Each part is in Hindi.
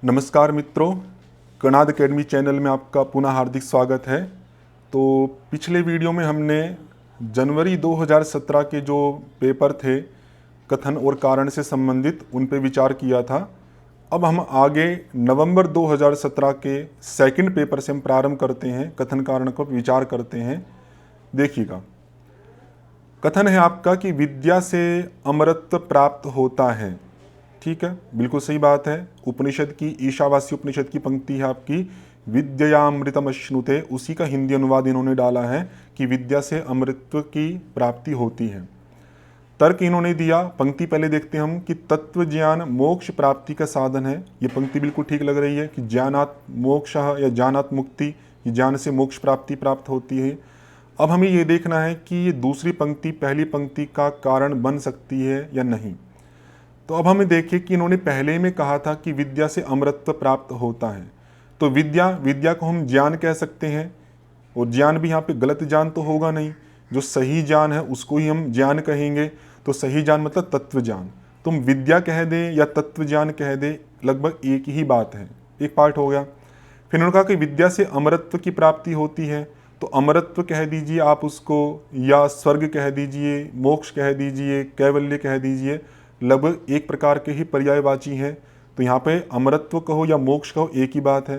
नमस्कार मित्रों, कणाद अकेडमी चैनल में आपका पुनः हार्दिक स्वागत है। तो पिछले वीडियो में हमने जनवरी 2017 के जो पेपर थे कथन और कारण से संबंधित उन पे विचार किया था। अब हम आगे नवंबर 2017 के सेकंड पेपर से हम प्रारंभ करते हैं, कथन कारण पर विचार करते हैं। देखिएगा, कथन है आपका कि विद्या से अमरत्व प्राप्त होता है। ठीक है, बिल्कुल सही बात है। उपनिषद की, ईशावासी उपनिषद की पंक्ति है आपकी, विद्यामृतमश्नुते, उसी का हिंदी अनुवाद इन्होंने डाला है कि विद्या से अमृतत्व की प्राप्ति होती है। तर्क इन्होंने दिया, पंक्ति पहले देखते हैं हम, कि तत्व ज्ञान मोक्ष प्राप्ति का साधन है। ये पंक्ति बिल्कुल ठीक लग रही है कि ज्ञानात् मोक्षः या ज्ञानात् मुक्ति, ज्ञान से मोक्ष प्राप्ति प्राप्त होती है। अब हमें ये देखना है कि ये दूसरी पंक्ति पहली पंक्ति का कारण बन सकती है या नहीं। तो अब हमें देखिए कि इन्होंने पहले में कहा था कि विद्या से अमरत्व प्राप्त होता है। तो विद्या को हम ज्ञान कह सकते हैं, और ज्ञान भी यहाँ पे गलत ज्ञान तो होगा नहीं। जो सही ज्ञान है उसको ही हम ज्ञान कहेंगे। तो सही ज्ञान मतलब तत्व ज्ञान। तुम विद्या कह दे या तत्व ज्ञान कह दे, लगभग एक ही बात है। एक पार्ट हो गया। फिर उन्होंने कहा कि विद्या से अमरत्व की प्राप्ति होती है। तो अमरत्व कह दीजिए आप उसको, या स्वर्ग कह दीजिए, मोक्ष कह दीजिए, कैवल्य कह दीजिए, लगभग एक प्रकार के ही पर्यायवाची हैं। तो यहाँ पे अमरत्व कहो या मोक्ष कहो, एक ही बात है।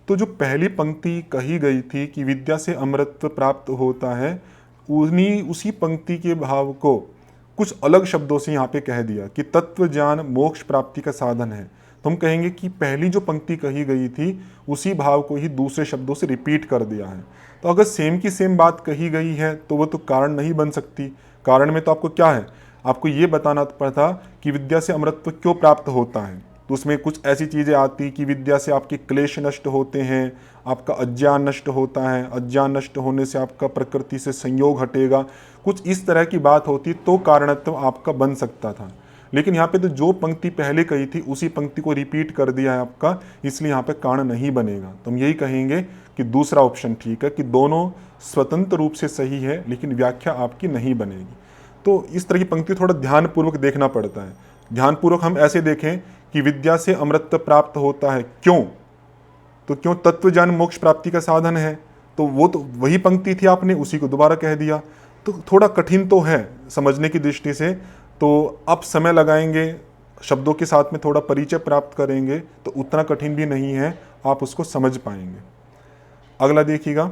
तो जो पहली पंक्ति कही गई थी कि विद्या से अमरत्व प्राप्त होता है, उसी पंक्ति के भाव को कुछ अलग शब्दों से यहाँ पे कह दिया कि तत्व ज्ञान मोक्ष प्राप्ति का साधन है। तो हम कहेंगे कि पहली जो पंक्ति कही गई थी उसी भाव को ही दूसरे शब्दों से रिपीट कर दिया है। तो अगर सेम की सेम बात कही गई है तो वो तो कारण नहीं बन सकती। कारण में तो आपको क्या है, आपको ये बताना पड़ता कि विद्या से अमरत्व क्यों प्राप्त होता है। तो उसमें कुछ ऐसी चीज़ें आती कि विद्या से आपके क्लेश नष्ट होते हैं, आपका अज्ञान नष्ट होता है, अज्ञान नष्ट होने से आपका प्रकृति से संयोग हटेगा, कुछ इस तरह की बात होती तो कारणत्व आपका बन सकता था। लेकिन यहाँ पे तो जो पंक्ति पहले कही थी उसी पंक्ति को रिपीट कर दिया है आपका, इसलिए यहाँ पे कारण नहीं बनेगा। तो हम यही कहेंगे कि दूसरा ऑप्शन ठीक है, कि दोनों स्वतंत्र रूप से सही है लेकिन व्याख्या आपकी नहीं बनेगी। तो इस तरह की पंक्ति थोड़ा ध्यानपूर्वक देखना पड़ता है। ध्यानपूर्वक हम ऐसे देखें कि विद्या से अमरत्व प्राप्त होता है, क्यों? तो क्यों? तत्व ज्ञान मोक्ष प्राप्ति का साधन है। तो वो तो वही पंक्ति थी, आपने उसी को दोबारा कह दिया। तो थोड़ा कठिन तो है समझने की दृष्टि से। तो अब समय लगाएंगे, शब्दों के साथ में थोड़ा परिचय प्राप्त करेंगे तो उतना कठिन भी नहीं है, आप उसको समझ पाएंगे। अगला देखिएगा,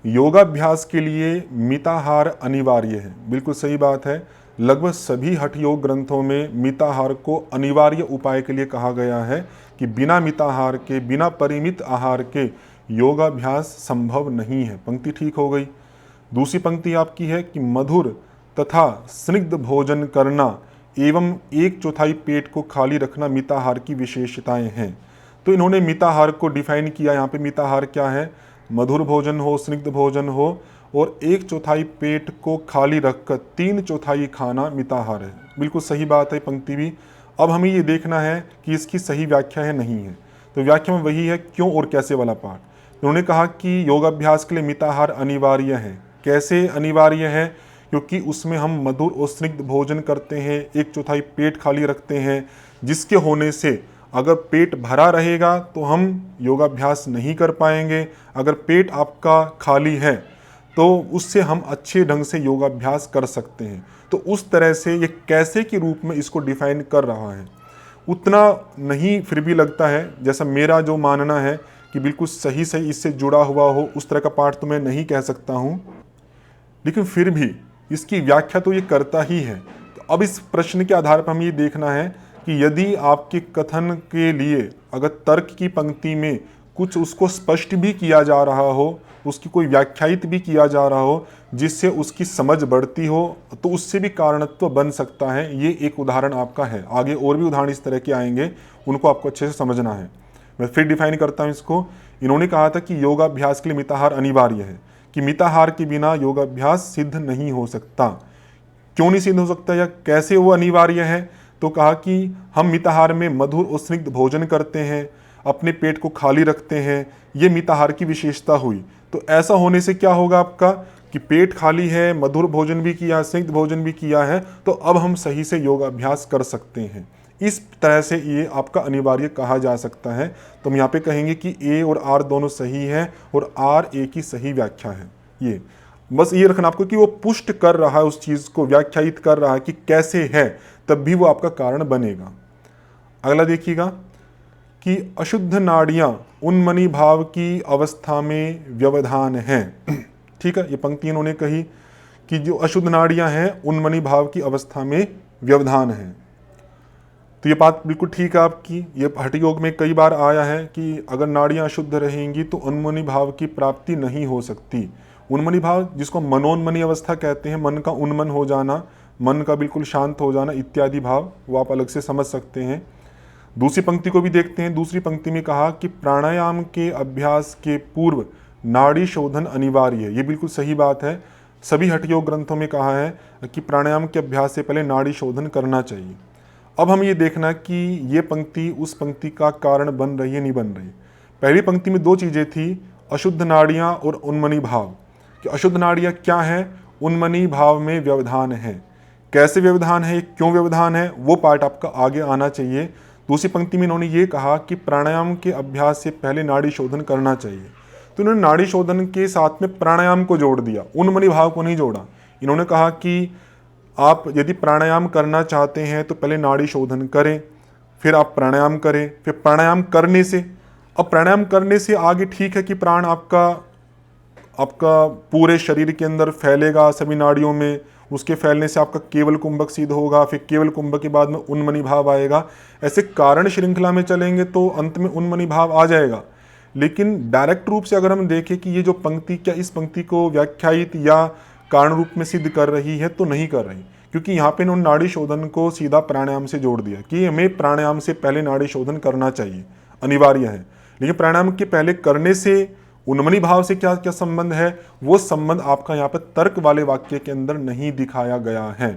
योगाभ्यास के लिए मिताहार अनिवार्य है। बिल्कुल सही बात है। लगभग सभी हठ योग ग्रंथों में मिताहार को अनिवार्य उपाय के लिए कहा गया है कि बिना मिताहार के, बिना परिमित आहार के योगाभ्यास संभव नहीं है। पंक्ति ठीक हो गई। दूसरी पंक्ति आपकी है कि मधुर तथा स्निग्ध भोजन करना एवं 1/4 पेट को खाली रखना मिताहार की विशेषताएं हैं। तो इन्होंने मिताहार को डिफाइन किया। यहाँ पे मिताहार क्या है? मधुर भोजन हो, स्निग्ध भोजन हो, और 1/4 पेट को खाली रखकर 3/4 खाना मिताहार है। बिल्कुल सही बात है पंक्ति भी। अब हमें ये देखना है कि इसकी सही व्याख्या है नहीं है। तो व्याख्या में वही है क्यों और कैसे वाला पार्ट। उन्होंने कहा कि योगाभ्यास के लिए मिताहार अनिवार्य है। कैसे अनिवार्य है? क्योंकि उसमें हम मधुर और स्निग्ध भोजन करते हैं, 1/4 पेट खाली रखते हैं, जिसके होने से अगर पेट भरा रहेगा तो हम योगाभ्यास नहीं कर पाएंगे। अगर पेट आपका खाली है तो उससे हम अच्छे ढंग से योगाभ्यास कर सकते हैं। तो उस तरह से ये कैसे के रूप में इसको डिफाइन कर रहा है, उतना नहीं फिर भी लगता है, जैसा मेरा जो मानना है कि बिल्कुल सही इससे जुड़ा हुआ हो, उस तरह का पाठ तो मैं नहीं कह सकता हूँ, लेकिन फिर भी इसकी व्याख्या तो ये करता ही है। तो अब इस प्रश्न के आधार पर हम ये देखना है कि यदि आपके कथन के लिए अगर तर्क की पंक्ति में कुछ उसको स्पष्ट भी किया जा रहा हो, उसकी कोई व्याख्यायित भी किया जा रहा हो जिससे उसकी समझ बढ़ती हो, तो उससे भी कारणत्व बन सकता है। ये एक उदाहरण आपका है। आगे और भी उदाहरण इस तरह के आएंगे, उनको आपको अच्छे से समझना है। मैं फिर डिफाइन करता हूँ इसको। इन्होंने कहा था कि योगाभ्यास के लिए मिताहार अनिवार्य है, कि मिताहार के बिना योगाभ्यास सिद्ध नहीं हो सकता। क्यों नहीं सिद्ध हो सकता या कैसे वो अनिवार्य है? तो कहा कि हम मिताहार में मधुर और स्निग्ध भोजन करते हैं, अपने पेट को खाली रखते हैं, ये मिताहार की विशेषता हुई। तो ऐसा होने से क्या होगा आपका कि पेट खाली है, मधुर भोजन भी किया, स्निग्ध भोजन भी किया है, तो अब हम सही से योगाभ्यास कर सकते हैं। इस तरह से ये आपका अनिवार्य कहा जा सकता है। तो हम यहाँ पे कहेंगे कि ए और आर दोनों सही है और आर ए की सही व्याख्या है। ये बस ये रखना आपको कि वो पुष्ट कर रहा है, उस चीज़ को व्याख्यायित कर रहा है कि कैसे है, तब भी वो आपका कारण बनेगा। अगला देखिएगा कि अशुद्ध नाड़ियाँ उन्मनी भाव की अवस्था में व्यवधान हैं। ठीक है, ये पंक्ति इन्होंने कही कि जो अशुद्ध नाड़ियाँ हैं उन्मनी भाव की अवस्था में व्यवधान है। तो ये बात बिल्कुल ठीक है आपकी। ये हठ योग में कई बार आया है कि अगर नाड़ियाँ अशुद्ध रहेंगी तो उन्मनी भाव की प्राप्ति नहीं हो सकती। उन्मनी भाव जिसको मनोन्मनी अवस्था कहते हैं, मन का उन्मन हो जाना, मन का बिल्कुल शांत हो जाना इत्यादि भाव, वो आप अलग से समझ सकते हैं। दूसरी पंक्ति को भी देखते हैं। दूसरी पंक्ति में कहा कि प्राणायाम के अभ्यास के पूर्व नाड़ी शोधन अनिवार्य है। ये बिल्कुल सही बात है। सभी हठ योग ग्रंथों में कहा है कि प्राणायाम के अभ्यास से पहले नाड़ी शोधन करना चाहिए। अब हम ये देखना कि ये पंक्ति उस पंक्ति का कारण बन रही है नहीं बन रही। पहली पंक्ति में दो चीज़ें थी, अशुद्ध नाड़ियाँ और उन्मनी भाव। कि अशुद्ध नाड़ियाँ क्या है, उन्मनी भाव में व्यवधान है। कैसे व्यवधान है, क्यों व्यवधान है, वो पार्ट आपका आगे आना चाहिए। दूसरी पंक्ति में इन्होंने ये कहा कि प्राणायाम के अभ्यास से पहले नाड़ी शोधन करना चाहिए। तो इन्होंने नाड़ी शोधन के साथ में प्राणायाम को जोड़ दिया, उन्मनी भाव को नहीं जोड़ा। इन्होंने कहा कि आप यदि प्राणायाम करना चाहते हैं तो पहले नाड़ी शोधन करें, फिर आप प्राणायाम करें, फिर प्राणायाम करने से, अब प्राणायाम करने से आगे ठीक है कि प्राण आपका पूरे शरीर के अंदर फैलेगा सभी नाड़ियों में, उसके फैलने से आपका केवल कुंभक सिद्ध होगा, फिर केवल कुंभक के बाद में उन्मनी भाव आएगा। ऐसे कारण श्रृंखला में चलेंगे तो अंत में उन्मनी भाव आ जाएगा। लेकिन डायरेक्ट रूप से अगर हम देखें कि ये जो पंक्ति क्या इस पंक्ति को व्याख्यायित या कारण रूप में सिद्ध कर रही है, तो नहीं कर रही, क्योंकि यहाँ पे इन्होंने नाड़ी शोधन को सीधा प्राणायाम से जोड़ दिया कि हमें प्राणायाम से पहले नाड़ी शोधन करना चाहिए, अनिवार्य है। लेकिन प्राणायाम के पहले करने से उन्मनी भाव से क्या क्या संबंध है, वो संबंध आपका यहाँ पर तर्क वाले वाक्य के अंदर नहीं दिखाया गया है।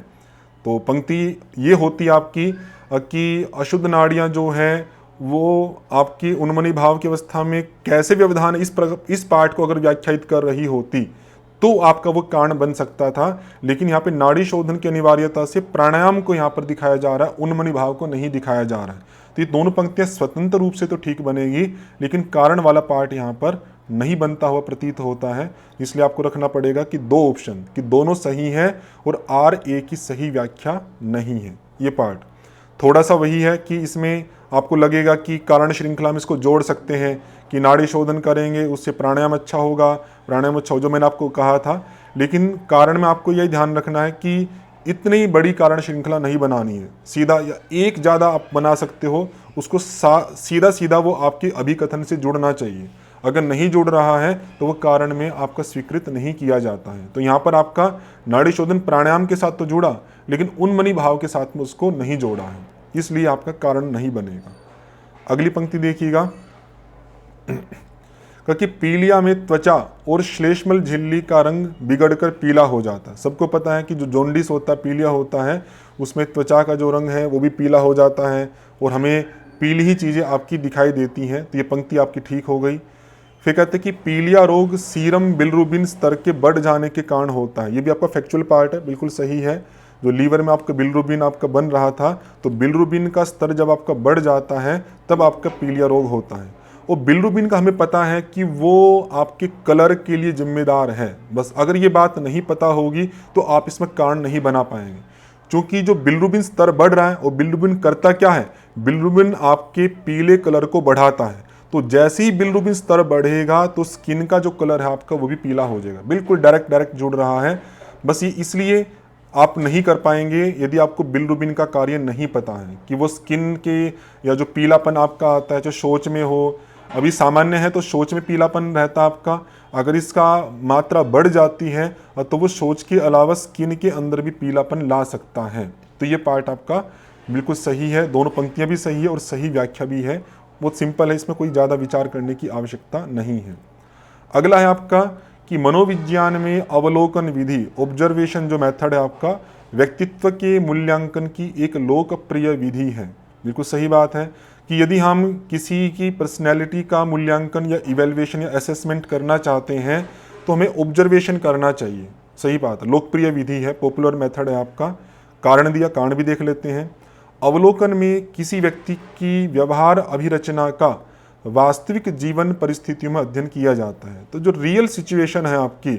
तो पंक्ति ये होती आपकी कि अशुद्ध नाड़ियाँ जो हैं वो आपकी उन्मनी भाव की अवस्था में कैसे व्यवधान, इस पार्ट को अगर व्याख्यायित कर रही होती तो आपका वो कारण बन सकता था। लेकिन यहाँ पे नाड़ी शोधन की अनिवार्यता से प्राणायाम को यहाँ पर दिखाया जा रहा है, उन्मनी भाव को नहीं दिखाया जा रहा है। तो ये दोनों पंक्तियाँ स्वतंत्र रूप से तो ठीक बनेगी, लेकिन कारण वाला पार्ट यहाँ पर नहीं बनता हुआ प्रतीत होता है। इसलिए आपको रखना पड़ेगा कि दो ऑप्शन कि दोनों सही है और आर ए की सही व्याख्या नहीं है। ये पार्ट थोड़ा सा वही है कि इसमें आपको लगेगा कि कारण श्रृंखला में इसको जोड़ सकते हैं कि नाड़ी शोधन करेंगे उससे प्राणायाम अच्छा होगा, प्राणायाम अच्छा हो, जो मैंने आपको कहा था। लेकिन कारण में आपको यही ध्यान रखना है कि इतनी बड़ी कारण श्रृंखला नहीं बनानी है, सीधा या एक ज़्यादा आप बना सकते हो, उसको सीधा सीधा वो आपके अभिकथन से जुड़ना चाहिए। अगर नहीं जुड़ रहा है तो वो कारण में आपका स्वीकृत नहीं किया जाता है। तो यहाँ पर आपका नाड़ी शोधन प्राणायाम के साथ तो जुड़ा, लेकिन उन्मनी भाव के साथ में उसको नहीं जोड़ा है, इसलिए आपका कारण नहीं बनेगा। अगली पंक्ति देखिएगा कि पीलिया में त्वचा और श्लेष्मल झिल्ली का रंग बिगड़कर पीला हो जाता है। सबको पता है कि जो जॉन्डिस होता है, पीलिया होता है, उसमें त्वचा का जो रंग है वो भी पीला हो जाता है और हमें पीली ही चीज़ें आपकी दिखाई देती हैं। तो ये पंक्ति आपकी ठीक हो गई। फिर कहते हैं कि पीलिया रोग सीरम बिलिरुबिन स्तर के बढ़ जाने के कारण होता है। ये भी आपका फैक्चुअल पार्ट है, बिल्कुल सही है। जो लीवर में आपका बिलिरुबिन आपका बन रहा था, तो बिलिरुबिन का स्तर जब आपका बढ़ जाता है तब आपका पीलिया रोग होता है। और बिलिरुबिन का हमें पता है कि वो आपके कलर के लिए जिम्मेदार है। बस अगर ये बात नहीं पता होगी तो आप इसमें कारण नहीं बना पाएंगे, क्योंकि जो बिलिरुबिन स्तर बढ़ रहा है और बिलिरुबिन करता क्या है, बिलिरुबिन आपके पीले कलर को बढ़ाता है। तो जैसे ही बिलिरुबिन स्तर बढ़ेगा तो स्किन का जो कलर है आपका वो भी पीला हो जाएगा। बिल्कुल डायरेक्ट जुड़ रहा है। बस ये इसलिए आप नहीं कर पाएंगे यदि आपको बिलिरुबिन का कार्य नहीं पता है कि वो स्किन के या जो पीलापन आपका आता है, जो शौच में हो, अभी सामान्य है तो शौच में पीलापन रहता है आपका, अगर इसका मात्रा बढ़ जाती है तो वो शौच के अलावा स्किन के अंदर भी पीलापन ला सकता है। तो ये पार्ट आपका बिल्कुल सही है, दोनों पंक्तियां भी सही है और सही व्याख्या भी है। बहुत सिंपल है, इसमें कोई ज़्यादा विचार करने की आवश्यकता नहीं है। अगला है आपका कि मनोविज्ञान में अवलोकन विधि, ऑब्जर्वेशन जो मेथड है आपका, व्यक्तित्व के मूल्यांकन की एक लोकप्रिय विधि है। बिल्कुल सही बात है कि यदि हम किसी की पर्सनैलिटी का मूल्यांकन या इवेल्युएशन या असेसमेंट करना चाहते हैं तो हमें ऑब्जर्वेशन करना चाहिए। सही बात है, लोकप्रिय विधि है, पॉपुलर मेथड है आपका। कारण दिया, कारण भी देख लेते हैं। अवलोकन में किसी व्यक्ति की व्यवहार अभिरचना का वास्तविक जीवन परिस्थितियों में अध्ययन किया जाता है। तो जो रियल सिचुएशन है आपकी,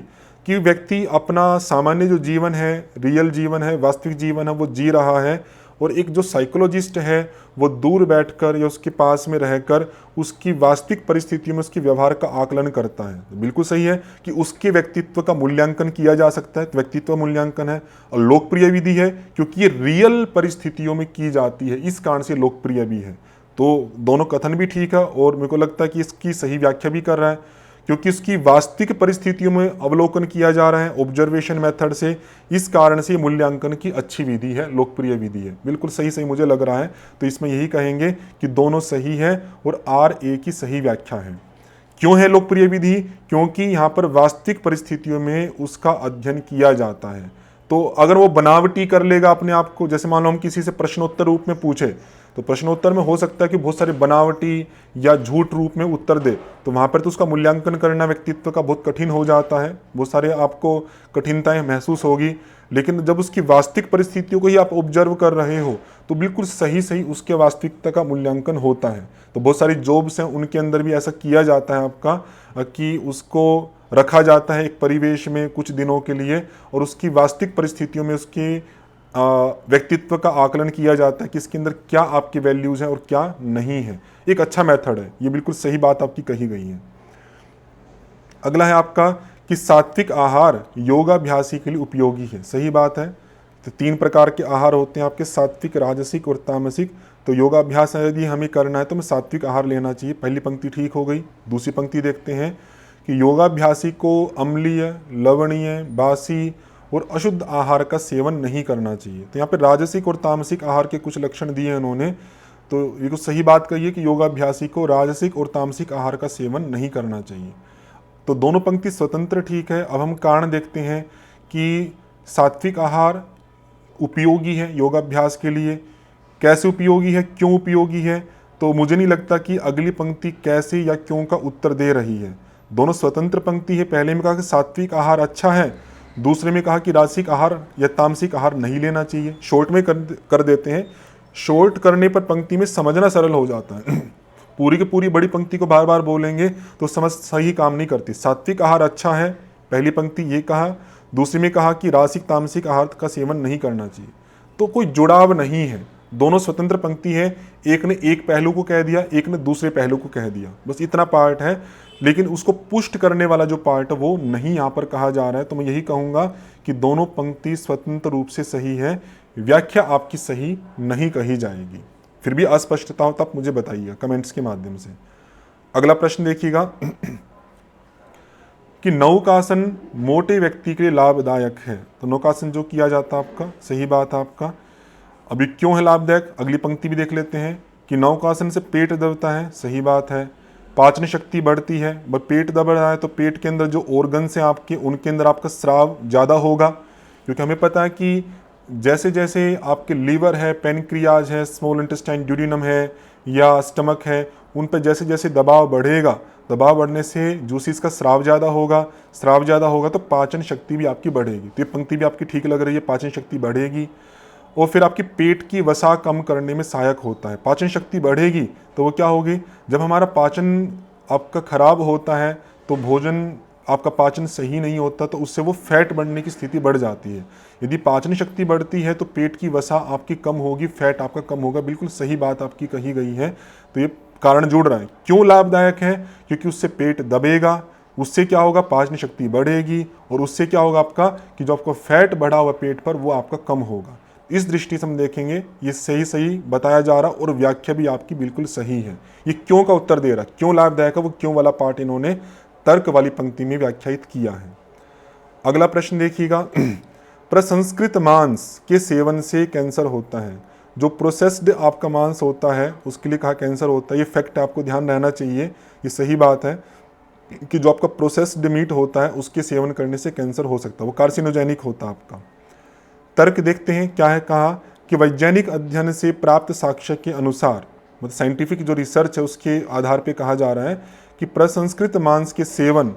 कि व्यक्ति अपना सामान्य जो जीवन है, रियल जीवन है, वास्तविक जीवन है, वो जी रहा है, और एक जो साइकोलॉजिस्ट है वो दूर बैठकर या उसके पास में रहकर उसकी वास्तविक परिस्थितियों में उसके व्यवहार का आकलन करता है। तो बिल्कुल सही है कि उसके व्यक्तित्व का मूल्यांकन किया जा सकता है, तो व्यक्तित्व मूल्यांकन है। और लोकप्रिय विधि है क्योंकि ये रियल परिस्थितियों में की जाती है, इस कारण से लोकप्रिय भी है। तो दोनों कथन भी ठीक है, और मेरे को लगता है कि इसकी सही व्याख्या भी कर रहा है, क्योंकि उसकी वास्तविक परिस्थितियों में अवलोकन किया जा रहा है ऑब्जर्वेशन मेथड से, इस कारण से मूल्यांकन की अच्छी विधि है, लोकप्रिय विधि है। बिल्कुल सही मुझे लग रहा है। तो इसमें यही कहेंगे कि दोनों सही है और RA की सही व्याख्या है। क्यों है लोकप्रिय विधि? क्योंकि यहाँ पर वास्तविक परिस्थितियों में उसका अध्ययन किया जाता है। तो अगर वो बनावटी कर लेगा अपने आप को, जैसे मान लो हम किसी से प्रश्नोत्तर रूप में पूछे, तो प्रश्नोत्तर में हो सकता है कि बहुत सारे बनावटी या झूठ रूप में उत्तर दे, तो वहाँ पर तो उसका मूल्यांकन करना व्यक्तित्व का बहुत कठिन हो जाता है, बहुत सारे आपको कठिनताएं महसूस होगी। लेकिन जब उसकी वास्तविक परिस्थितियों को ही आप ऑब्जर्व कर रहे हो, तो बिल्कुल सही उसके वास्तविकता का मूल्यांकन होता है। तो बहुत सारी जॉब्स हैं, उनके अंदर भी ऐसा किया जाता है आपका, कि उसको रखा जाता है एक परिवेश में कुछ दिनों के लिए, और उसकी वास्तविक परिस्थितियों में उसकी व्यक्तित्व का आकलन किया जाता है कि इसके अंदर क्या आपकी वैल्यूज़ हैं और क्या नहीं है। एक अच्छा मेथड है, ये बिल्कुल सही बात आपकी कही गई है। अगला है आपका कि सात्विक आहार योगाभ्यासी के लिए उपयोगी है। सही बात है। तो 3 प्रकार के आहार होते हैं आपके, सात्विक, राजसिक और तामसिक। तो योगाभ्यास यदि हमें करना है तो हमें सात्विक आहार लेना चाहिए। पहली पंक्ति ठीक हो गई। दूसरी पंक्ति देखते हैं कि योगाभ्यासी को अम्लीय, लवणीय, बासी और अशुद्ध आहार का सेवन नहीं करना चाहिए। तो यहाँ पे राजसिक और तामसिक आहार के कुछ लक्षण दिए हैं उन्होंने। तो ये कुछ सही बात कही है कि योगाभ्यासी को राजसिक और तामसिक आहार का सेवन नहीं करना चाहिए। तो दोनों पंक्ति स्वतंत्र ठीक है। अब हम कारण देखते हैं कि सात्विक आहार उपयोगी है योगाभ्यास के लिए। कैसे उपयोगी है, क्यों उपयोगी है? तो मुझे नहीं लगता कि अगली पंक्ति कैसे या क्यों का उत्तर दे रही है। दोनों स्वतंत्र पंक्ति है। पहले में कहा कि सात्विक आहार अच्छा है, दूसरे में कहा कि राजसिक आहार या तामसिक आहार नहीं लेना चाहिए। शॉर्ट में कर देते हैं। शॉर्ट करने पर पंक्ति में समझना सरल हो जाता है। पूरी की पूरी बड़ी पंक्ति को बार बार बोलेंगे तो समझ सही काम नहीं करती। सात्विक आहार अच्छा है, पहली पंक्ति ये कहा, दूसरी में कहा कि राजसिक तामसिक आहार का सेवन नहीं करना चाहिए। तो कोई जुड़ाव नहीं है, दोनों स्वतंत्र पंक्ति है। एक ने एक पहलू को कह दिया, एक ने दूसरे पहलू को कह दिया, बस इतना पार्ट है। लेकिन उसको पुष्ट करने वाला जो पार्ट है वो नहीं यहाँ पर कहा जा रहा है। तो मैं यही कहूँगा कि दोनों पंक्ति स्वतंत्र रूप से सही है, व्याख्या आपकी सही नहीं कही जाएगी। फिर भी अस्पष्टता हो तो आप मुझे बताइएगा कमेंट्स के माध्यम से। अगला प्रश्न देखिएगा कि नौकासन मोटे व्यक्ति के लिए लाभदायक है। तो नौकासन जो किया जाता है आपका, सही बात है आपका। अभी क्यों है लाभदायक, अगली पंक्ति भी देख लेते हैं कि नौकासन से पेट दबता है। सही बात है। पाचन शक्ति बढ़ती है। बट पेट दब रहा है तो पेट के अंदर जो ऑर्गन्स हैं आपके, उनके अंदर आपका स्राव ज़्यादा होगा, क्योंकि हमें पता है कि जैसे जैसे आपके लीवर है, पेनक्रियाज है, स्मॉल इंटेस्टाइन, ड्यूडिनम है या स्टमक है, उन पर जैसे जैसे दबाव बढ़ेगा, दबाव बढ़ने से जूसिस का स्राव ज़्यादा होगा, स्राव ज़्यादा होगा तो पाचन शक्ति भी आपकी बढ़ेगी। तो ये पंक्ति भी आपकी ठीक लग रही है, पाचन शक्ति बढ़ेगी। और फिर आपकी पेट की वसा कम करने में सहायक होता है। पाचन शक्ति बढ़ेगी तो वो क्या होगी, जब हमारा पाचन आपका खराब होता है तो भोजन आपका पाचन सही नहीं होता, तो उससे वो फैट बढ़ने की स्थिति बढ़ जाती है। यदि पाचन शक्ति बढ़ती है तो पेट की वसा आपकी कम होगी, फैट आपका कम होगा। बिल्कुल सही बात आपकी कही गई है। तो ये कारण जुड़ रहा है। क्यों लाभदायक है? क्योंकि उससे पेट दबेगा, उससे क्या होगा, पाचन शक्ति बढ़ेगी, और उससे क्या होगा आपका कि जो आपका फैट बढ़ा हुआ पेट पर वो आपका कम होगा। इस दृष्टि से हम देखेंगे ये सही बताया जा रहा, और व्याख्या भी आपकी बिल्कुल सही है। ये क्यों का उत्तर दे रहा, क्यों लाभदायक है, वो क्यों वाला पार्ट इन्होंने तर्क वाली पंक्ति में व्याख्यायित किया है। अगला प्रश्न देखिएगा प्रसंस्कृत मांस के सेवन से कैंसर होता है। जो प्रोसेस्ड आपका मांस होता है उसके लिए कहा कैंसर होता है। ये फैक्ट आपको ध्यान रहना चाहिए, ये सही बात है कि जो आपका प्रोसेस्ड मीट होता है उसके सेवन करने से कैंसर हो सकता है, वो कार्सिनोजेनिक होता है आपका। तर्क देखते हैं क्या है, कहा कि वैज्ञानिक अध्ययन से प्राप्त साक्ष्य के अनुसार, मतलब साइंटिफिक जो रिसर्च है उसके आधार पे कहा जा रहा है कि प्रसंस्कृत मांस के सेवन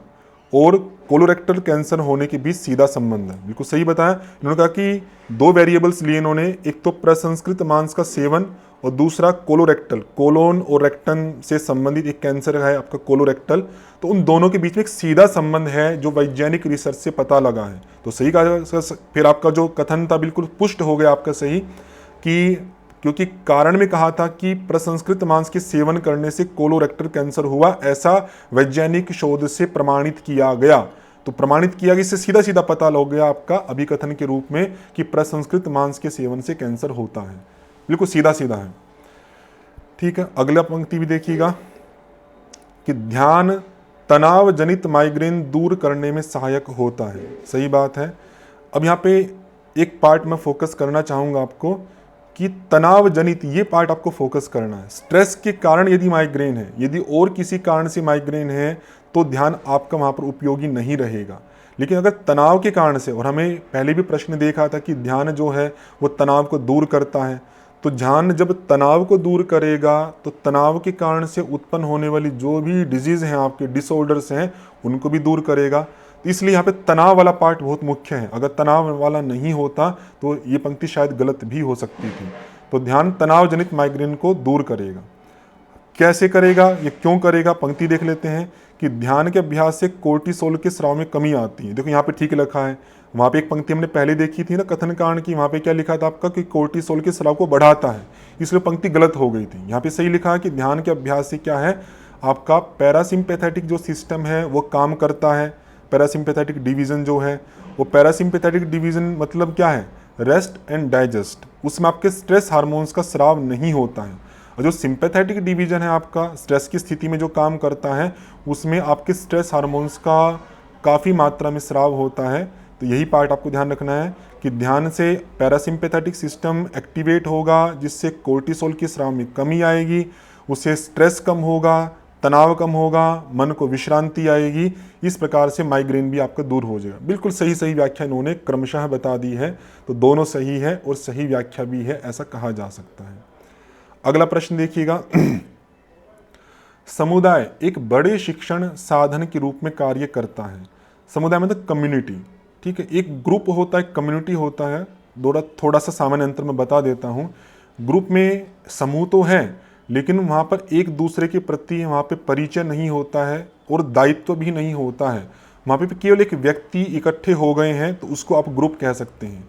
और कोलोरेक्टल कैंसर होने के बीच सीधा संबंध है। बिल्कुल सही बताया। इन्होंने कहा कि दो वेरिएबल्स लिए इन्होंने, एक तो प्रसंस्कृत मांस का सेवन और दूसरा कोलोरेक्टल, कोलोन और रेक्टन से संबंधित एक कैंसर है आपका कोलोरेक्टल। तो उन दोनों के बीच में एक सीधा संबंध है जो वैज्ञानिक रिसर्च से पता लगा है। तो सही कहा। फिर आपका जो कथन था बिल्कुल पुष्ट हो गया आपका सही, कि क्योंकि कारण में कहा था कि प्रसंस्कृत मांस के सेवन करने से कोलोरेक्टल कैंसर हुआ, ऐसा वैज्ञानिक शोध से प्रमाणित किया गया। तो प्रमाणित किया गया, इससे सीधा सीधा पता लग गया आपका अभिकथन के रूप में कि प्रसंस्कृत मांस के सेवन से कैंसर होता है। बिल्कुल सीधा सीधा है। ठीक है, अगला पंक्ति भी देखिएगा कि ध्यान तनाव जनित माइग्रेन दूर करने में सहायक होता है। सही बात है। अब यहाँ पे एक पार्ट मैं फोकस करना चाहूँगा आपको कि तनाव जनित, ये पार्ट आपको फोकस करना है। स्ट्रेस के कारण यदि माइग्रेन है, यदि और किसी कारण से माइग्रेन है तो ध्यान आपका वहाँ पर उपयोगी नहीं रहेगा। लेकिन अगर तनाव के कारण से, और हमें पहले भी प्रश्न देखा था कि ध्यान जो है वो तनाव को दूर करता है, तो ध्यान जब तनाव को दूर करेगा तो तनाव के कारण से उत्पन्न होने वाली जो भी डिजीज़ हैं, आपके डिसऑर्डर्स हैं, उनको भी दूर करेगा। तो इसलिए यहाँ पे तनाव वाला पार्ट बहुत मुख्य है। अगर तनाव वाला नहीं होता तो ये पंक्ति शायद गलत भी हो सकती थी। तो ध्यान तनाव जनित माइग्रेन को दूर करेगा। कैसे करेगा, ये क्यों करेगा, पंक्ति देख लेते हैं कि ध्यान के अभ्यास से कोर्टिसोल के स्राव में कमी आती है। देखो यहाँ पे ठीक लिखा है। वहाँ पे एक पंक्ति हमने पहले देखी थी ना कथन कारण की, वहाँ पे क्या लिखा था आपका कि कोर्टिसोल के स्राव को बढ़ाता है, इसलिए पंक्ति गलत हो गई थी। यहाँ पे सही लिखा है कि ध्यान के अभ्यास से क्या है, आपका पैरासिम्पैथेटिक जो सिस्टम है वो काम करता है। पैरासिम्पैथेटिक डिवीजन जो है वो, पैरासिम्पैथेटिक डिवीजन मतलब क्या है, रेस्ट एंड डाइजेस्ट। उसमें आपके स्ट्रेस हार्मोन्स का स्राव नहीं होता है। और जो सिंपैथेटिक डिवीजन है आपका, स्ट्रेस की स्थिति में जो काम करता है, उसमें आपके स्ट्रेस हार्मोन्स का काफ़ी मात्रा में स्राव होता है। तो यही पार्ट आपको ध्यान रखना है कि ध्यान से पैरासिम्पैथेटिक सिस्टम एक्टिवेट होगा, जिससे कोर्टिसोल के स्राव में कमी आएगी, उससे स्ट्रेस कम होगा, तनाव कम होगा, मन को विश्रांति आएगी। इस प्रकार से माइग्रेन भी आपका दूर हो जाएगा। बिल्कुल सही सही व्याख्या इन्होंने क्रमशः बता दी है। तो दोनों सही है और सही व्याख्या भी है, ऐसा कहा जा सकता है। अगला प्रश्न देखिएगा। समुदाय एक बड़े शिक्षण साधन के रूप में कार्य करता है। समुदाय मतलब कम्युनिटी। ठीक है, एक ग्रुप होता है, कम्युनिटी होता है। थोड़ा सा सामान्य अंतर मैं बता देता हूँ। ग्रुप में समूह तो है, लेकिन वहाँ पर एक दूसरे के प्रति वहाँ पे परिचय नहीं होता है और दायित्व भी नहीं होता है। वहाँ पे केवल एक व्यक्ति इकट्ठे हो गए हैं तो उसको आप ग्रुप कह सकते हैं।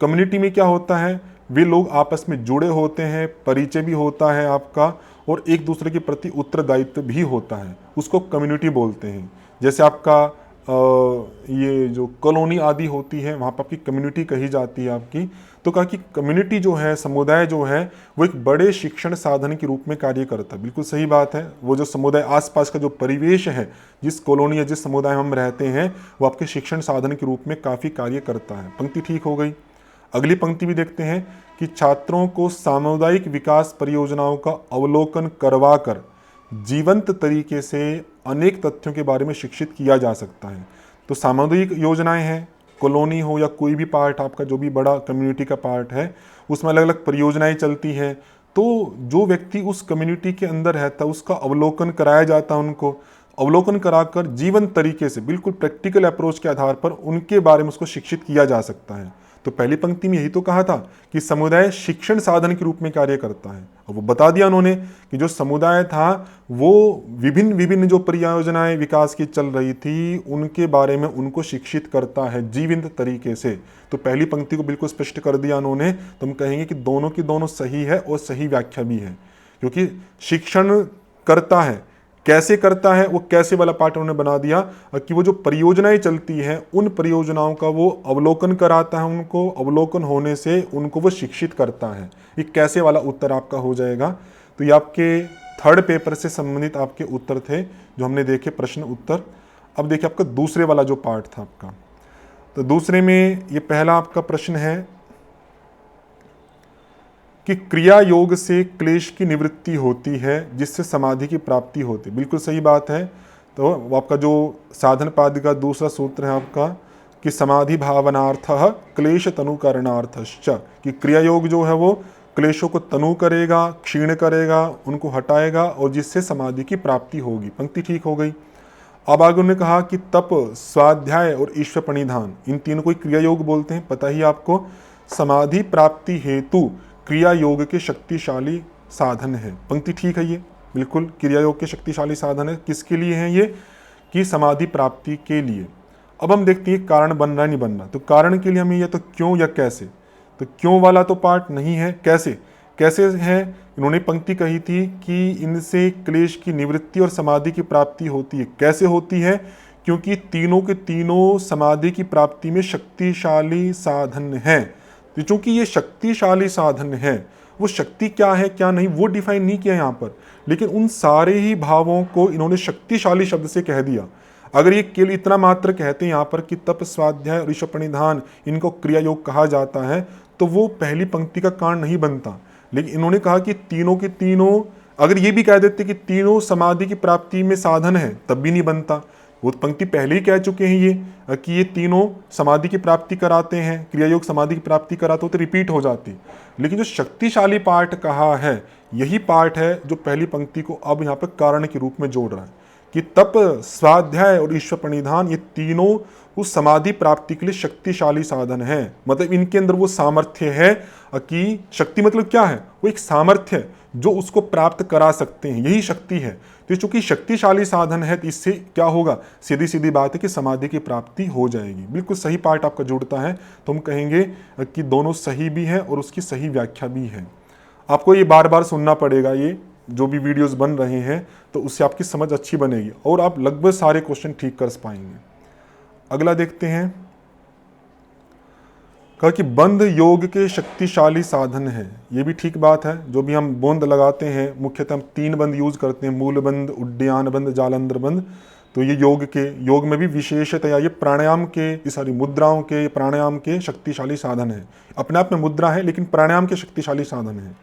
कम्युनिटी में क्या होता है, वे लोग आपस में जुड़े होते हैं, परिचय भी होता है आपका, और एक दूसरे के प्रति उत्तरदायित्व भी होता है, उसको कम्युनिटी बोलते हैं। जैसे आपका ये जो कॉलोनी आदि होती है, वहाँ पर आपकी कम्युनिटी कही जाती है आपकी। तो कहा कि कम्युनिटी जो है, समुदाय जो है, वो एक बड़े शिक्षण साधन के रूप में कार्य करता है। बिल्कुल सही बात है। वो जो समुदाय, आसपास का जो परिवेश है, जिस कॉलोनी या जिस समुदाय हम रहते हैं, वो आपके शिक्षण साधन के रूप में काफ़ी कार्य करता है। पंक्ति ठीक हो गई। अगली पंक्ति भी देखते हैं कि छात्रों को सामुदायिक विकास परियोजनाओं का अवलोकन करवाकर जीवंत तरीके से अनेक तथ्यों के बारे में शिक्षित किया जा सकता है। तो सामुदायिक योजनाएं हैं, कॉलोनी हो या कोई भी पार्ट आपका जो भी बड़ा कम्युनिटी का पार्ट है, उसमें अलग अलग परियोजनाएं चलती हैं। तो जो व्यक्ति उस कम्युनिटी के अंदर रहता है उसका अवलोकन कराया जाता है, उनको अवलोकन कराकर जीवंत तरीके से बिल्कुल प्रैक्टिकल अप्रोच के आधार पर उनके बारे में उसको शिक्षित किया जा सकता है। तो पहली पंक्ति में यही तो कहा था कि समुदाय शिक्षण साधन के रूप में कार्य करता है, और वो बता दिया उन्होंने कि जो समुदाय था वो विभिन्न विभिन्न जो परियोजनाएं विकास की चल रही थी उनके बारे में उनको शिक्षित करता है जीवंत तरीके से। तो पहली पंक्ति को बिल्कुल स्पष्ट कर दिया उन्होंने। तो हम कहेंगे कि दोनों की दोनों सही है और सही व्याख्या भी है, क्योंकि शिक्षण करता है, कैसे करता है वो कैसे वाला पार्ट उन्होंने बना दिया कि वो जो परियोजनाएं चलती हैं उन परियोजनाओं का वो अवलोकन कराता है, उनको अवलोकन होने से उनको वो शिक्षित करता है। ये कैसे वाला उत्तर आपका हो जाएगा। तो ये आपके थर्ड पेपर से संबंधित आपके उत्तर थे जो हमने देखे, प्रश्न उत्तर। अब देखिए आपका दूसरे वाला जो पार्ट था आपका, तो दूसरे में ये पहला आपका प्रश्न है कि क्रिया योग से क्लेश की निवृत्ति होती है जिससे समाधि की प्राप्ति होती है। बिल्कुल सही बात है। तो आपका जो साधन पाद का दूसरा सूत्र है आपका कि समाधि भावनार्थ क्लेश तनुकरणार्थश्च, कि क्रिया योग जो है वो क्लेशों को तनु करेगा, क्षीण करेगा, उनको हटाएगा और जिससे समाधि की प्राप्ति होगी। पंक्ति ठीक हो गई। अब आगे उन्होंने कहा कि तप, स्वाध्याय और ईश्वर प्रणिधान, इन तीनों को क्रिया योग बोलते हैं, पता ही आपको। समाधि प्राप्ति हेतु क्रिया योग के शक्तिशाली साधन है। पंक्ति ठीक है, ये बिल्कुल क्रिया योग के शक्तिशाली साधन है। किसके लिए हैं ये? कि समाधि प्राप्ति के लिए। अब हम देखते हैं कारण बन रहा नहीं बन रहा। तो कारण के लिए हमें यह तो क्यों या कैसे, तो क्यों वाला तो पार्ट नहीं है, कैसे कैसे है। इन्होंने पंक्ति कही थी कि इनसे क्लेश की निवृत्ति और समाधि की प्राप्ति होती है। कैसे होती है? क्योंकि तीनों के तीनों समाधि की प्राप्ति में शक्तिशाली साधन है। तो चूंकि ये शक्तिशाली साधन है, वो शक्ति क्या है क्या नहीं वो डिफाइन नहीं किया यहाँ पर, लेकिन उन सारे ही भावों को इन्होंने शक्तिशाली शब्द से कह दिया। अगर ये केवल इतना मात्र कहते हैं यहाँ पर कि तप, स्वाध्याय और ईश्वर प्रणिधान इनको क्रिया योग कहा जाता है, तो वो पहली पंक्ति का कारण नहीं बनता। लेकिन इन्होंने कहा कि तीनों के तीनों, अगर ये भी कह देते कि तीनों समाधि की प्राप्ति में साधन है, तब भी नहीं बनता। वो पंक्ति पहले ही कह चुके हैं ये कि ये तीनों समाधि की प्राप्ति कराते हैं, क्रिया योग समाधि की प्राप्ति कराते हो, तो रिपीट हो जाती। लेकिन जो शक्तिशाली पार्ट कहा है, यही पार्ट है जो पहली पंक्ति को अब यहाँ पर कारण के रूप में जोड़ रहा है कि तप, स्वाध्याय और ईश्वर प्रणिधान ये तीनों उस समाधि प्राप्ति के लिए शक्तिशाली साधन है। मतलब इनके अंदर वो सामर्थ्य है कि शक्ति मतलब क्या है? वो एक सामर्थ्य है जो उसको प्राप्त करा सकते हैं, यही शक्ति है। तो चूंकि शक्तिशाली साधन है, तो इससे क्या होगा? सीधी सीधी बात है कि समाधि की प्राप्ति हो जाएगी। बिल्कुल सही पार्ट आपका जुड़ता है, तो हम कहेंगे कि दोनों सही भी है और उसकी सही व्याख्या भी है। आपको ये बार बार सुनना पड़ेगा, ये जो भी वीडियोस बन रहे हैं, तो उससे आपकी समझ अच्छी बनेगी और आप लगभग सारे क्वेश्चन ठीक कर पाएंगे। अगला देखते हैं, कहा कि बंध योग के शक्तिशाली साधन है। ये भी ठीक बात है। जो भी हम बंध लगाते हैं, मुख्यतः हम 3 बंध यूज करते हैं, मूल बंध, उड्डयन बंध, जालंधर बंध। तो ये योग में भी विशेषतया ये प्राणायाम के, सारी मुद्राओं के, प्राणायाम के शक्तिशाली साधन है। अपने आप में मुद्रा है, लेकिन प्राणायाम के शक्तिशाली साधन है।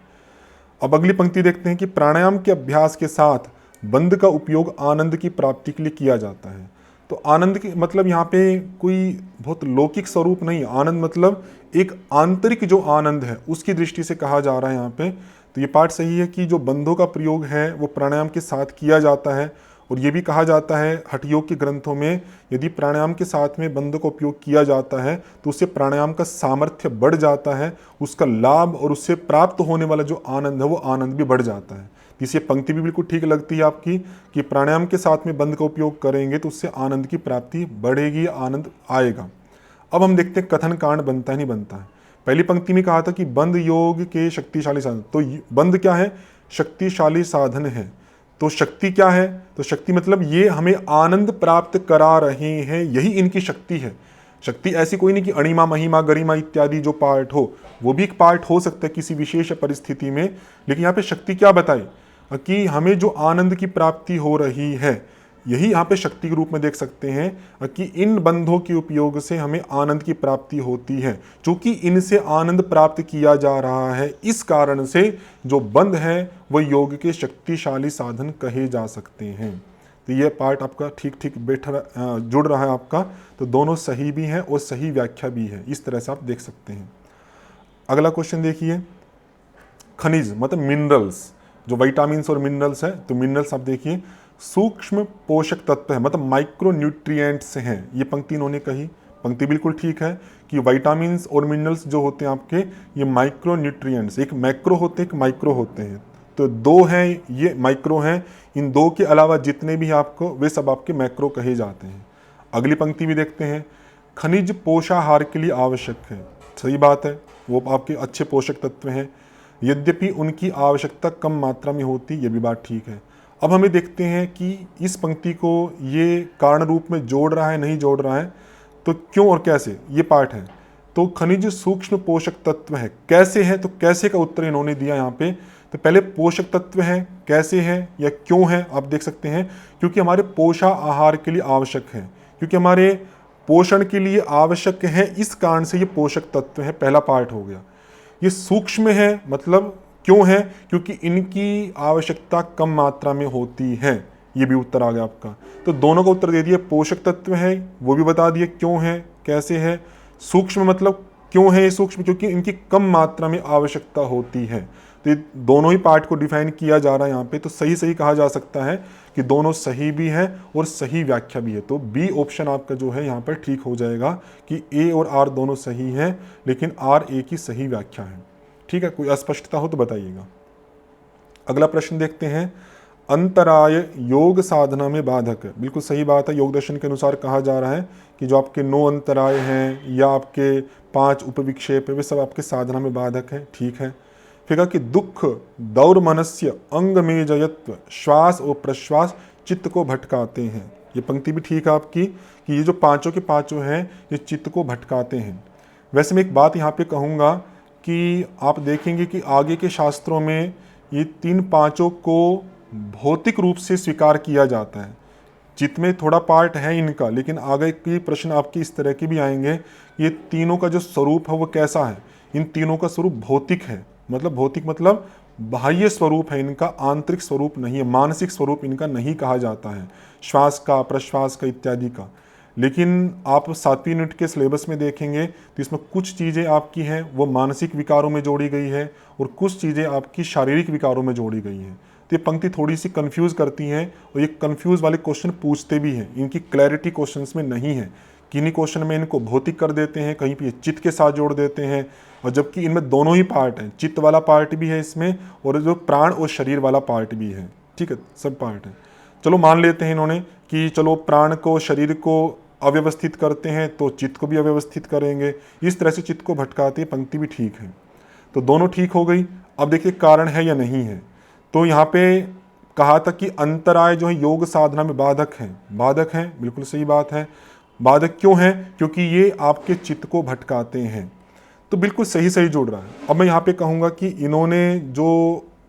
अब अगली पंक्ति देखते हैं कि प्राणायाम के अभ्यास के साथ बंध का उपयोग आनंद की प्राप्ति के लिए किया जाता है। तो आनंद की मतलब यहाँ पे कोई बहुत लौकिक स्वरूप नहीं, आनंद मतलब एक आंतरिक जो आनंद है उसकी दृष्टि से कहा जा रहा है यहाँ पे। तो ये पाठ सही है कि जो बंधों का प्रयोग है वो प्राणायाम के साथ किया जाता है। और ये भी कहा जाता है हठ योग के ग्रंथों में, यदि प्राणायाम के साथ में बंध का उपयोग किया जाता है तो उससे प्राणायाम का सामर्थ्य बढ़ जाता है, उसका लाभ और उससे प्राप्त होने वाला जो आनंद है वो आनंद भी बढ़ जाता है। इसे पंक्ति भी बिल्कुल ठीक लगती है आपकी कि प्राणायाम के साथ में बंध का उपयोग करेंगे तो उससे आनंद की प्राप्ति बढ़ेगी, आनंद आएगा। अब हम देखते हैं कथन कांड बनता है नहीं बनता है। पहली पंक्ति में कहा था कि बंध योग के शक्तिशाली साधन, तो बंध क्या है? शक्तिशाली साधन है। तो शक्ति क्या है? तो शक्ति मतलब ये हमें आनंद प्राप्त करा रहे हैं, यही इनकी शक्ति है। शक्ति ऐसी कोई नहीं कि अणिमा, महिमा, गरिमा इत्यादि जो पार्ट हो, वो भी एक पार्ट हो सकता है किसी विशेष परिस्थिति में। लेकिन यहाँ पे शक्ति क्या बताई कि हमें जो आनंद की प्राप्ति हो रही है, यही यहाँ पे शक्ति के रूप में देख सकते हैं कि इन बंधों के उपयोग से हमें आनंद की प्राप्ति होती है। चूंकि इनसे आनंद प्राप्त किया जा रहा है, इस कारण से जो बंध है वह योग के शक्तिशाली साधन कहे जा सकते हैं। तो ये पार्ट आपका ठीक ठीक जुड़ रहा है आपका। तो दोनों सही भी हैं और सही व्याख्या भी है, इस तरह से आप देख सकते हैं। अगला क्वेश्चन देखिए, खनिज मतलब मिनरल्स, जो विटामिन्स और मिनरल्स है। तो मिनरल्स आप देखिए सूक्ष्म पोषक तत्व है, मतलब माइक्रो न्यूट्रिएंट्स हैं। ये पंक्ति इन्होंने कही, पंक्ति बिल्कुल ठीक है कि विटामिन्स और मिनरल्स जो होते हैं आपके, ये माइक्रो न्यूट्रिएंट्स, एक मैक्रो होते हैं एक माइक्रो होते हैं। तो 2 हैं, ये माइक्रो हैं। इन 2 के अलावा जितने भी आपको, वे सब आपके मैक्रो कहे जाते हैं। अगली पंक्ति भी देखते हैं, खनिज पोषाहार के लिए आवश्यक है। सही बात है, वो आपके अच्छे पोषक तत्व हैं, यद्यपि उनकी आवश्यकता कम मात्रा में होती, ये भी बात ठीक है। अब हमें देखते हैं कि इस पंक्ति को ये कारण रूप में जोड़ रहा है नहीं जोड़ रहा है, तो क्यों और कैसे, ये पार्ट है। तो खनिज सूक्ष्म पोषक तत्व है, कैसे है? तो कैसे का उत्तर इन्होंने दिया यहाँ पे। तो पहले पोषक तत्व है, कैसे है या क्यों है, आप देख सकते हैं क्योंकि हमारे पोषाहार के लिए आवश्यक है, क्योंकि हमारे पोषण के लिए आवश्यक है, इस कारण से ये पोषक तत्व है, पहला पार्ट हो गया। ये सूक्ष्म है, मतलब क्यों है? क्योंकि इनकी आवश्यकता कम मात्रा में होती है, ये भी उत्तर आ गया आपका। तो दोनों का उत्तर दे दिए, पोषक तत्व है वो भी बता दिए क्यों है, कैसे है। सूक्ष्म मतलब क्यों है ये सूक्ष्म? क्योंकि इनकी कम मात्रा में आवश्यकता होती है। तो ये दोनों ही पार्ट को डिफाइन किया जा रहा है यहाँ पे, तो सही सही कहा जा सकता है कि दोनों सही भी है और सही व्याख्या भी है। तो बी ऑप्शन आपका जो है यहाँ पर ठीक हो जाएगा कि ए और आर दोनों सही है, लेकिन आर ए की सही व्याख्या है। ठीक है, कोई अस्पष्टता हो तो बताइएगा। अगला प्रश्न देखते हैं, अंतराय योग साधना में बाधक है। बिल्कुल सही बात है, योग दर्शन के अनुसार कहा जा रहा है कि जो आपके 9 अंतराय हैं या आपके 5 उपविक्षेप है वे सब आपके साधना में बाधक है। ठीक है, फिर कहा कि दुख दौर मनस्य अंग में जयत्व श्वास और प्रश्वास चित्त को भटकाते हैं। ये पंक्ति भी ठीक है आपकी कि ये जो पांचों के पांचों हैं ये चित्त को भटकाते हैं। वैसे मैं एक बात यहाँ पे कहूँगा कि आप देखेंगे कि आगे के शास्त्रों में ये 3 पांचों को भौतिक रूप से स्वीकार किया जाता है। चित्त में थोड़ा पार्ट है इनका, लेकिन आगे के प्रश्न आपके इस तरह के भी आएंगे। ये तीनों का जो स्वरूप है वो कैसा है, इन तीनों का स्वरूप भौतिक है। मतलब भौतिक मतलब बाह्य स्वरूप है इनका, आंतरिक स्वरूप नहीं है, मानसिक स्वरूप इनका नहीं कहा जाता है, श्वास का, प्रश्वास का इत्यादि का। लेकिन आप 7वीं यूनिट के सिलेबस में देखेंगे तो इसमें कुछ चीज़ें आपकी हैं वो मानसिक विकारों में जोड़ी गई है और कुछ चीज़ें आपकी शारीरिक विकारों में जोड़ी गई हैं। तो ये पंक्ति थोड़ी सी कंफ्यूज करती हैं और ये कंफ्यूज वाले क्वेश्चन पूछते भी हैं, इनकी क्लैरिटी क्वेश्चंस में नहीं है। किन्हीं क्वेश्चन में इनको भौतिक कर देते हैं, कहीं पे चित्त के साथ जोड़ देते हैं, और जबकि इनमें दोनों ही पार्ट हैं, चित्त वाला पार्ट भी है इसमें और जो प्राण और शरीर वाला पार्ट भी है। ठीक है, सब पार्ट है। चलो मान लेते हैं इन्होंने कि चलो प्राण को, शरीर को अव्यवस्थित करते हैं तो चित्त को भी अव्यवस्थित करेंगे, इस तरह से चित्त को भटकाते हैं। पंक्ति भी ठीक है, तो दोनों ठीक हो गई। अब देखिए कारण है या नहीं है। तो यहाँ पे कहा था कि अंतराय जो है योग साधना में बाधक हैं। बाधक हैं, बिल्कुल सही बात है। बाधक क्यों है? क्योंकि ये आपके चित्त को भटकाते हैं। तो बिल्कुल सही सही जोड़ रहा है। अब मैं यहाँ पे कहूँगा कि इन्होंने जो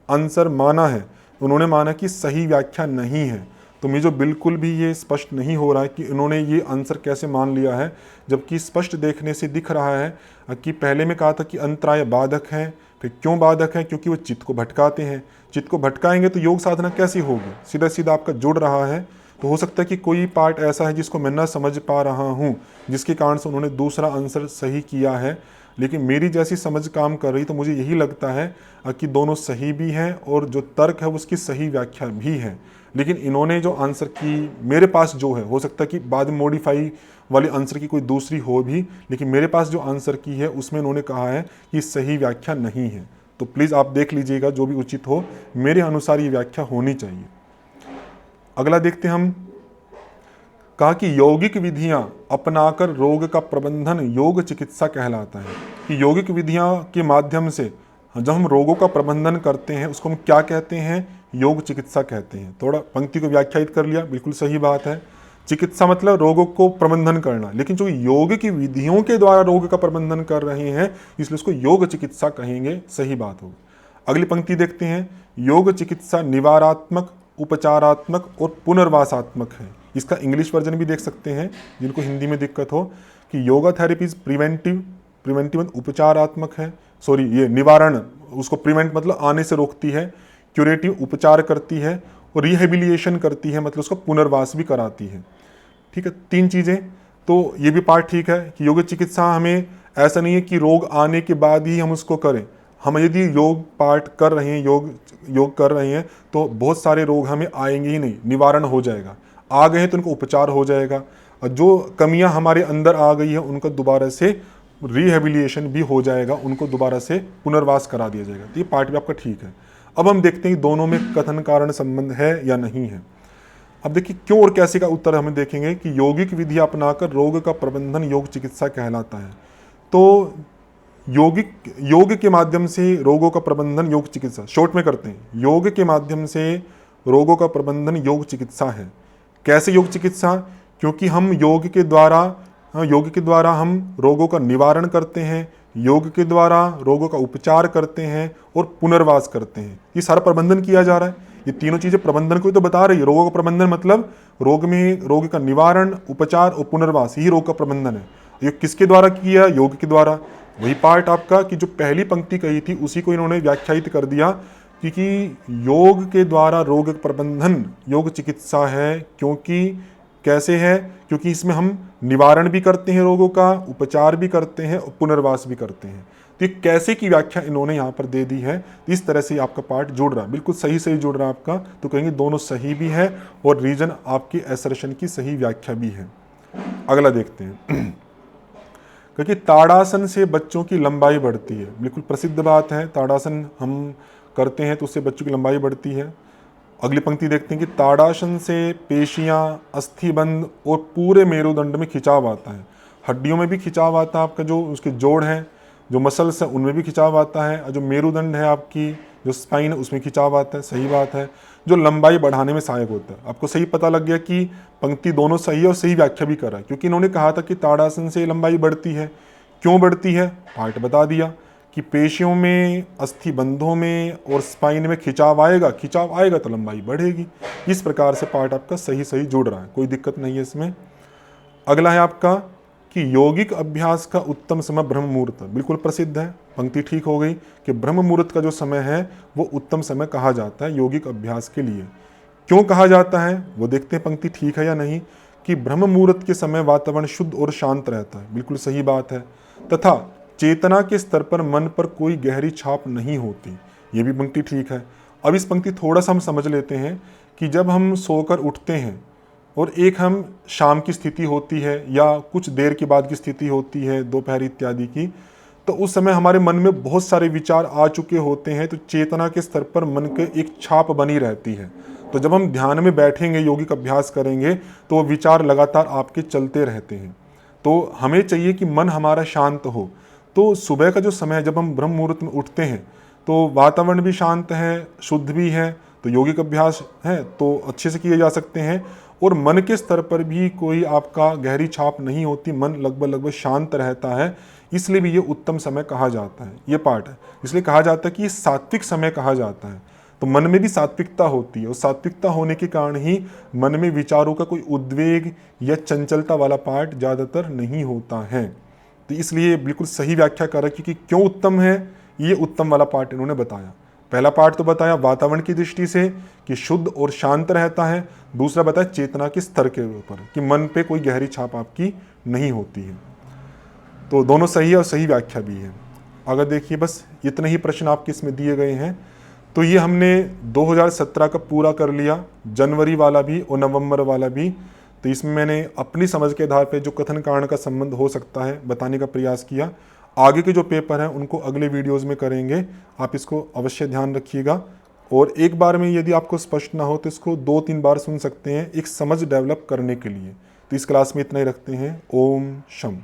आंसर माना है, उन्होंने माना कि सही व्याख्या नहीं है। तो मुझे बिल्कुल भी ये स्पष्ट नहीं हो रहा है कि इन्होंने ये आंसर कैसे मान लिया है, जबकि स्पष्ट देखने से दिख रहा है कि पहले में कहा था कि अंतराय बाधक है। फिर क्यों बाधक है? क्योंकि वो चित्त को भटकाते हैं। चित्त को भटकाएंगे तो योग साधना कैसी होगी? सीधा सीधा आपका जुड़ रहा है। तो हो सकता है कि कोई पार्ट ऐसा है जिसको मैं ना समझ पा रहा हूँ, जिसके कारण से उन्होंने दूसरा आंसर सही किया है। लेकिन मेरी जैसी समझ काम कर रही, तो मुझे यही लगता है कि दोनों सही भी हैं और जो तर्क है उसकी सही व्याख्या भी है। लेकिन इन्होंने जो आंसर की, मेरे पास जो है, हो सकता है कि बाद में मॉडिफाई वाले आंसर की कोई दूसरी हो भी, लेकिन मेरे पास जो आंसर की है उसमें इन्होंने कहा है कि सही व्याख्या नहीं है। तो प्लीज़ आप देख लीजिएगा, जो भी उचित हो, मेरे अनुसार ये व्याख्या होनी चाहिए। अगला देखते हम, कहा कि यौगिक विधियां अपनाकर रोग का प्रबंधन योग चिकित्सा कहलाता है। कि यौगिक विधियां के माध्यम से जब हम रोगों का प्रबंधन करते हैं उसको हम क्या कहते हैं? योग चिकित्सा कहते हैं। थोड़ा पंक्ति को व्याख्यायित कर लिया, बिल्कुल सही बात है। चिकित्सा मतलब रोगों को प्रबंधन करना, लेकिन जो योग की विधियों के द्वारा रोग का प्रबंधन कर रहे हैं इसलिए उसको योग चिकित्सा कहेंगे, सही बात होगी। अगली पंक्ति देखते हैं, योग चिकित्सा निवारात्मक, उपचारात्मक और पुनर्वासात्मक है। इसका इंग्लिश वर्जन भी देख सकते हैं जिनको हिंदी में दिक्कत हो, कि yoga therapy is preventive, preventive उपचारात्मक है, सॉरी ये निवारण, उसको प्रिवेंट मतलब आने से रोकती है, क्यूरेटिव उपचार करती है, और रिहेबिलिएशन करती है मतलब उसका पुनर्वास भी कराती है। ठीक है, 3 चीज़ें। तो ये भी पार्ट ठीक है कि योग चिकित्सा हमें ऐसा नहीं है कि रोग आने के बाद ही हम उसको करें। हम यदि योग पार्ट कर रहे हैं, योग कर रहे हैं, तो बहुत सारे रोग हमें आएंगे ही नहीं, निवारण हो जाएगा। आ गए हैं तो उनको उपचार हो जाएगा, और जो कमियां हमारे अंदर आ गई है उनको दोबारा से रिहेबिलिएशन भी हो जाएगा, उनको दोबारा से पुनर्वास करा दिया जाएगा। तो ये पार्ट भी आपका ठीक है। अब हम देखते हैं कि दोनों में कथन कारण संबंध है या नहीं है। अब देखिए क्यों और कैसे का उत्तर हमें देखेंगे कि यौगिक विधि अपनाकर रोग का प्रबंधन योग चिकित्सा कहलाता है। तो योग के माध्यम से रोगों का प्रबंधन योग चिकित्सा, शॉर्ट में करते हैं, योग के माध्यम से रोगों का प्रबंधन योग चिकित्सा है। कैसे योग चिकित्सा? क्योंकि हम योग के द्वारा हम रोगों का निवारण करते हैं, योग के द्वारा रोगों का उपचार करते हैं और पुनर्वास करते हैं। ये सारा प्रबंधन किया जा रहा है। ये तीनों चीजें प्रबंधन को ही तो बता रही है। रोगों का प्रबंधन मतलब रोग का निवारण, उपचार और पुनर्वास, यही रोग का प्रबंधन है। ये किसके द्वारा किया? योग के द्वारा। वही पार्ट आपका कि जो पहली पंक्ति कही थी उसी को इन्होंने व्याख्यायित कर दिया, क्योंकि योग के द्वारा रोग प्रबंधन योग चिकित्सा है। क्योंकि कैसे है? क्योंकि इसमें हम निवारण भी करते हैं रोगों का, उपचार भी करते हैं और पुनर्वास भी करते हैं। तो ये कैसे की व्याख्या इन्होंने यहाँ पर दे दी है, इस तरह से आपका पार्ट जुड़ रहा है, बिल्कुल सही सही जुड़ रहा है आपका। तो कहेंगे दोनों सही भी है और रीजन आपकी असर्शन की सही व्याख्या भी है। अगला देखते हैं क्योंकि ताड़ासन से बच्चों की लंबाई बढ़ती है, बिल्कुल प्रसिद्ध बात है। ताड़ासन हम करते हैं तो उससे बच्चों की लंबाई बढ़ती है। अगली पंक्ति देखते हैं कि ताड़ासन से पेशियां, अस्थिबंध और पूरे मेरुदंड में खिंचाव आता है। हड्डियों में भी खिंचाव आता है, आपका जो उसके जोड़ हैं, जो मसल्स हैं, उनमें भी खिंचाव आता है। और जो मेरुदंड है आपकी जो स्पाइन है उसमें खिंचाव आता है, सही बात है, जो लंबाई बढ़ाने में सहायक होता है। आपको सही पता लग गया कि पंक्ति दोनों सही है और सही व्याख्या भी कर रहा है, क्योंकि इन्होंने कहा था कि ताड़ासन से लंबाई बढ़ती है। क्यों बढ़ती है, पार्ट बता दिया कि पेशियों में, अस्थिबंधों में और स्पाइन में खिंचाव आएगा तो लंबाई बढ़ेगी। इस प्रकार से पार्ट आपका सही सही जुड़ रहा है, कोई दिक्कत नहीं है इसमें। अगला है आपका कि यौगिक अभ्यास का उत्तम समय ब्रह्म मुहूर्त, बिल्कुल प्रसिद्ध है, पंक्ति ठीक हो गई कि ब्रह्म मुहूर्त का जो समय है वो उत्तम समय कहा जाता है यौगिक अभ्यास के लिए। क्यों कहा जाता है वो देखते हैं, पंक्ति ठीक है या नहीं। कि ब्रह्म मुहूर्त के समय वातावरण शुद्ध और शांत रहता है, बिल्कुल सही बात है, तथा चेतना के स्तर पर मन पर कोई गहरी छाप नहीं होती, ये भी पंक्ति ठीक है। अब इस पंक्ति थोड़ा सा हम समझ लेते हैं कि जब हम सोकर उठते हैं और एक हम शाम की स्थिति होती है या कुछ देर के बाद की स्थिति होती है, दोपहर इत्यादि की, तो उस समय हमारे मन में बहुत सारे विचार आ चुके होते हैं, तो चेतना के स्तर पर मन के एक छाप बनी रहती है। तो जब हम ध्यान में बैठेंगे, यौगिक अभ्यास करेंगे, तो वो विचार लगातार आपके चलते रहते हैं। तो हमें चाहिए कि मन हमारा शांत हो। तो सुबह का जो समय है जब हम ब्रह्म मुहूर्त में उठते हैं तो वातावरण भी शांत है, शुद्ध भी है, तो यौगिक अभ्यास है तो अच्छे से किए जा सकते हैं। और मन के स्तर पर भी कोई आपका गहरी छाप नहीं होती, मन लगभग शांत रहता है, इसलिए भी ये उत्तम समय कहा जाता है। ये पार्ट है, इसलिए कहा जाता है कि ये सात्विक समय कहा जाता है। तो मन में भी सात्विकता होती है और सात्विकता होने के कारण ही मन में विचारों का कोई उद्वेग या चंचलता वाला पार्ट ज़्यादातर नहीं होता है। तो इसलिए बिल्कुल सही व्याख्या कर रहा है कि क्यों उत्तम है, ये उत्तम वाला पार्ट इन्होंने बताया। पहला पार्ट तो बताया वातावरण की दृष्टि से कि शुद्ध और शांत रहता है, दूसरा बताया चेतना के स्तर के ऊपर कि मन पे कोई गहरी छाप आपकी नहीं होती है। तो दोनों सही है और सही व्याख्या भी है। अगर देखिए बस इतने ही प्रश्न आपके इसमें दिए गए हैं। तो ये हमने 2017 का पूरा कर लिया, जनवरी वाला भी और नवंबर वाला भी। तो इसमें मैंने अपनी समझ के आधार पे जो कथन कारण का संबंध हो सकता है बताने का प्रयास किया। आगे के जो पेपर हैं उनको अगले वीडियोस में करेंगे, आप इसको अवश्य ध्यान रखिएगा। और एक बार में यदि आपको स्पष्ट ना हो तो इसको 2-3 बार सुन सकते हैं एक समझ डेवलप करने के लिए। तो इस क्लास में इतना ही रखते हैं। ओम शम।